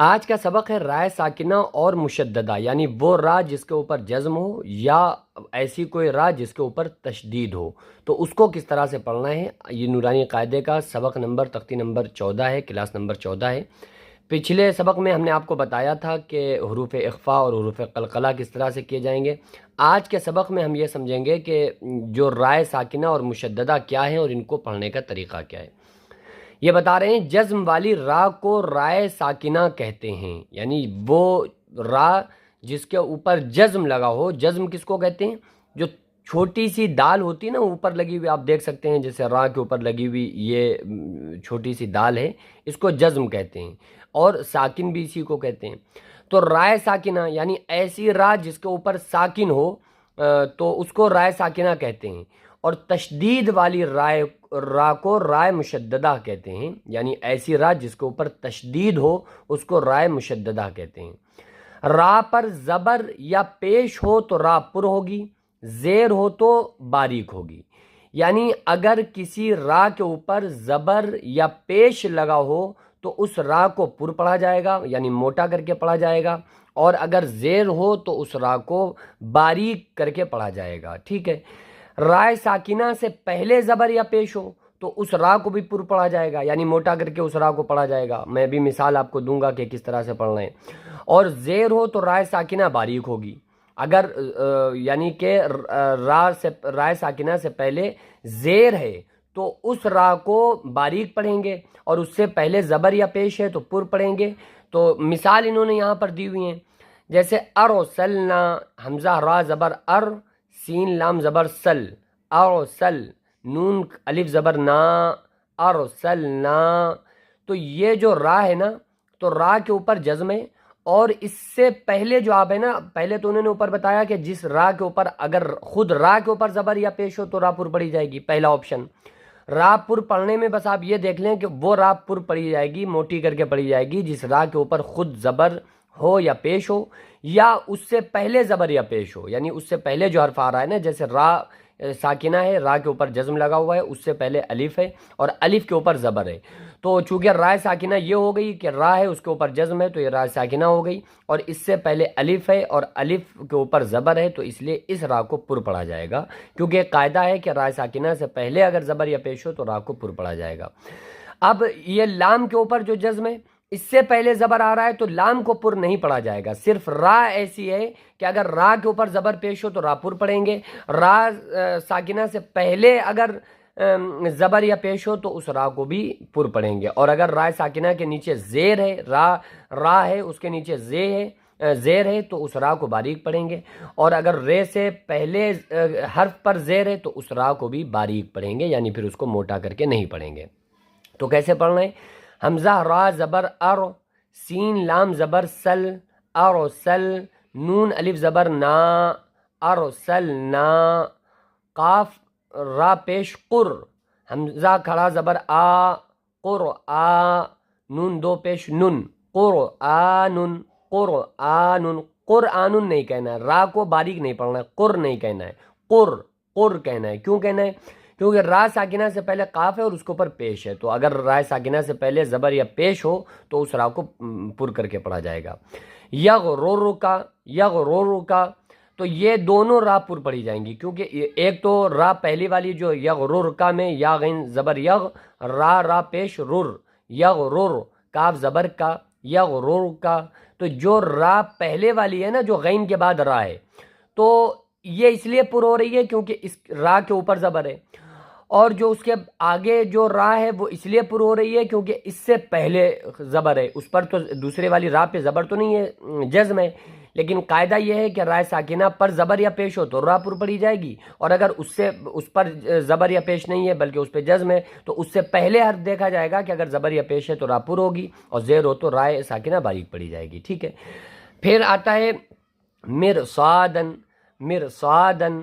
آج کا سبق ہے رائے ساکنہ اور مشددہ، یعنی وہ را جس کے اوپر جزم ہو یا ایسی کوئی را جس کے اوپر تشدید ہو، تو اس کو کس طرح سے پڑھنا ہے۔ یہ نورانی قاعدے کا سبق نمبر تختی نمبر 14 ہے، کلاس نمبر 14 ہے۔ پچھلے سبق میں ہم نے آپ کو بتایا تھا کہ حروف اخفاء اور حروف قلقلہ کس طرح سے کیے جائیں گے۔ آج کے سبق میں ہم یہ سمجھیں گے کہ جو رائے ساکنہ اور مشددہ کیا ہیں اور ان کو پڑھنے کا طریقہ کیا ہے۔ یہ بتا رہے ہیں جزم والی را کو رائے ساکنہ کہتے ہیں، یعنی وہ را جس کے اوپر جزم لگا ہو۔ جزم کس کو کہتے ہیں؟ جو چھوٹی سی دال ہوتی ہے نا اوپر لگی ہوئی، آپ دیکھ سکتے ہیں جیسے را کے اوپر لگی ہوئی یہ چھوٹی سی دال ہے، اس کو جزم کہتے ہیں، اور ساکن بھی اسی کو کہتے ہیں۔ تو رائے ساکنہ یعنی ایسی را جس کے اوپر ساکن ہو تو اس کو رائے ساکنہ کہتے ہیں، اور تشدید والی را کو رائے مشددہ کہتے ہیں، یعنی ایسی را جس کے اوپر تشدید ہو اس کو رائے مشددہ کہتے ہیں۔ را پر زبر یا پیش ہو تو را پر ہوگی، زیر ہو تو باریک ہوگی۔ یعنی اگر کسی را کے اوپر زبر یا پیش لگا ہو تو اس را کو پر پڑھا جائے گا، یعنی موٹا کر کے پڑھا جائے گا، اور اگر زیر ہو تو اس را کو باریک کر کے پڑھا جائے گا، ٹھیک ہے۔ رائے ساکنہ سے پہلے زبر یا پیش ہو تو اس را کو بھی پر پڑھا جائے گا، یعنی موٹا کر کے اس را کو پڑھا جائے گا۔ میں بھی مثال آپ کو دوں گا کہ کس طرح سے پڑھنا ہے۔ اور زیر ہو تو رائے ساکنہ باریک ہوگی۔ اگر یعنی کہ رائے ساکنہ سے پہلے زیر ہے تو اس را کو باریک پڑھیں گے، اور اس سے پہلے زبر یا پیش ہے تو پر پڑھیں گے۔ تو مثال انہوں نے یہاں پر دی ہوئی ہیں، جیسے ارسلنا، حمزہ را زبر ار، سین لام زبر سل، ارسل، نون الف زبر نا، ارسلنا۔ تو یہ جو را ہے نا، تو را کے اوپر جزم ہے، اور اس سے پہلے جو آپ ہے نا، پہلے تو انہوں نے اوپر بتایا کہ جس را کے اوپر اگر خود را کے اوپر زبر یا پیش ہو تو را پر پڑھی جائے گی، پہلا آپشن۔ را پر پڑھنے میں بس آپ یہ دیکھ لیں کہ وہ را پر پڑھی جائے گی، موٹی کر کے پڑھی جائے گی جس را کے اوپر خود زبر ہو یا پیش ہو، یا اس سے پہلے زبر یا پیش ہو، یعنی اس سے پہلے جو حرف آ رہا ہے نا، جیسے را ساکنہ ہے، را کے اوپر جزم لگا ہوا ہے، اس سے پہلے الف ہے اور الف کے اوپر زبر ہے۔ تو چونکہ رائے ساکنہ یہ ہو گئی کہ را ہے اس کے اوپر جزم ہے تو یہ رائے ساکنہ ہو گئی، اور اس سے پہلے الف ہے اور الف کے اوپر زبر ہے، تو اس لیے اس را کو پر پڑھا جائے گا، کیونکہ قاعدہ ہے کہ رائے ساکنہ سے پہلے اگر زبر یا پیش ہو تو را کو پر پڑھا جائے گا۔ اب یہ لام کے اوپر جو جزم ہے، اس سے پہلے زبر آ رہا ہے تو لام کو پر نہیں پڑھا جائے گا، صرف را ایسی ہے کہ اگر را کے اوپر زبر پیش ہو تو را پر پڑھیں گے، را ساکنہ سے پہلے اگر زبر یا پیش ہو تو اس را کو بھی پر پڑھیں گے، اور اگر را ساکنہ کے نیچے زیر ہے، را ہے اس کے نیچے زیر ہے تو اس را کو باریک پڑھیں گے، اور اگر رے سے پہلے حرف پر زیر ہے تو اس را کو بھی باریک پڑھیں گے، یعنی پھر اس کو موٹا کر کے نہیں پڑھیں گے۔ تو کیسے پڑھنا ہے؟ حمزہ را زبر ار، سین لام زبر سل، ارسل، نون الف زبر نا، ارسلنا، قاف را پیش قر، حمزہ کھڑا زبر آ، قرآ، نون دو پیش نن، قرآنن، قرآنن، قرآنن نہیں کہنا ہے، را کو باریک نہیں پڑھنا ہے، قر نہیں کہنا ہے، قر کہنا ہے۔ کیوں کہنا ہے؟ کیونکہ را ساکنہ سے پہلے قاف ہے اور اس کے اوپر پیش ہے، تو اگر را ساکنہ سے پہلے زبر یا پیش ہو تو اس را کو پر کر کے پڑھا جائے گا۔ یغررک، تو یہ دونوں را پر پڑھی جائیں گی، کیونکہ ایک تو را پہلی والی جو یغررک میں یا غین زبر یغ، را پیش رر، یغرر، کاف زبر کا، یغررک، تو جو را پہلے والی ہے نا، جو غین کے بعد را ہے، تو یہ اس لیے پر ہو رہی ہے کیونکہ اس را کے اوپر زبر ہے، اور جو اس کے آگے جو را ہے وہ اس لیے پر ہو رہی ہے کیونکہ اس سے پہلے زبر ہے، اس پر تو دوسرے والی را پہ زبر تو نہیں ہے، جزم ہے، لیکن قاعدہ یہ ہے کہ رائے ساکنہ پر زبر یا پیش ہو تو را پر پڑھی جائے گی، اور اگر اس پر زبر یا پیش نہیں ہے بلکہ اس پہ جزم ہے تو اس سے پہلے حرف دیکھا جائے گا کہ اگر زبر یا پیش ہے تو را پر ہوگی، اور زیر ہو تو رائے ساکنہ باریک پڑھی جائے گی، ٹھیک ہے۔ پھر آتا ہے مرصادن، مرصادن،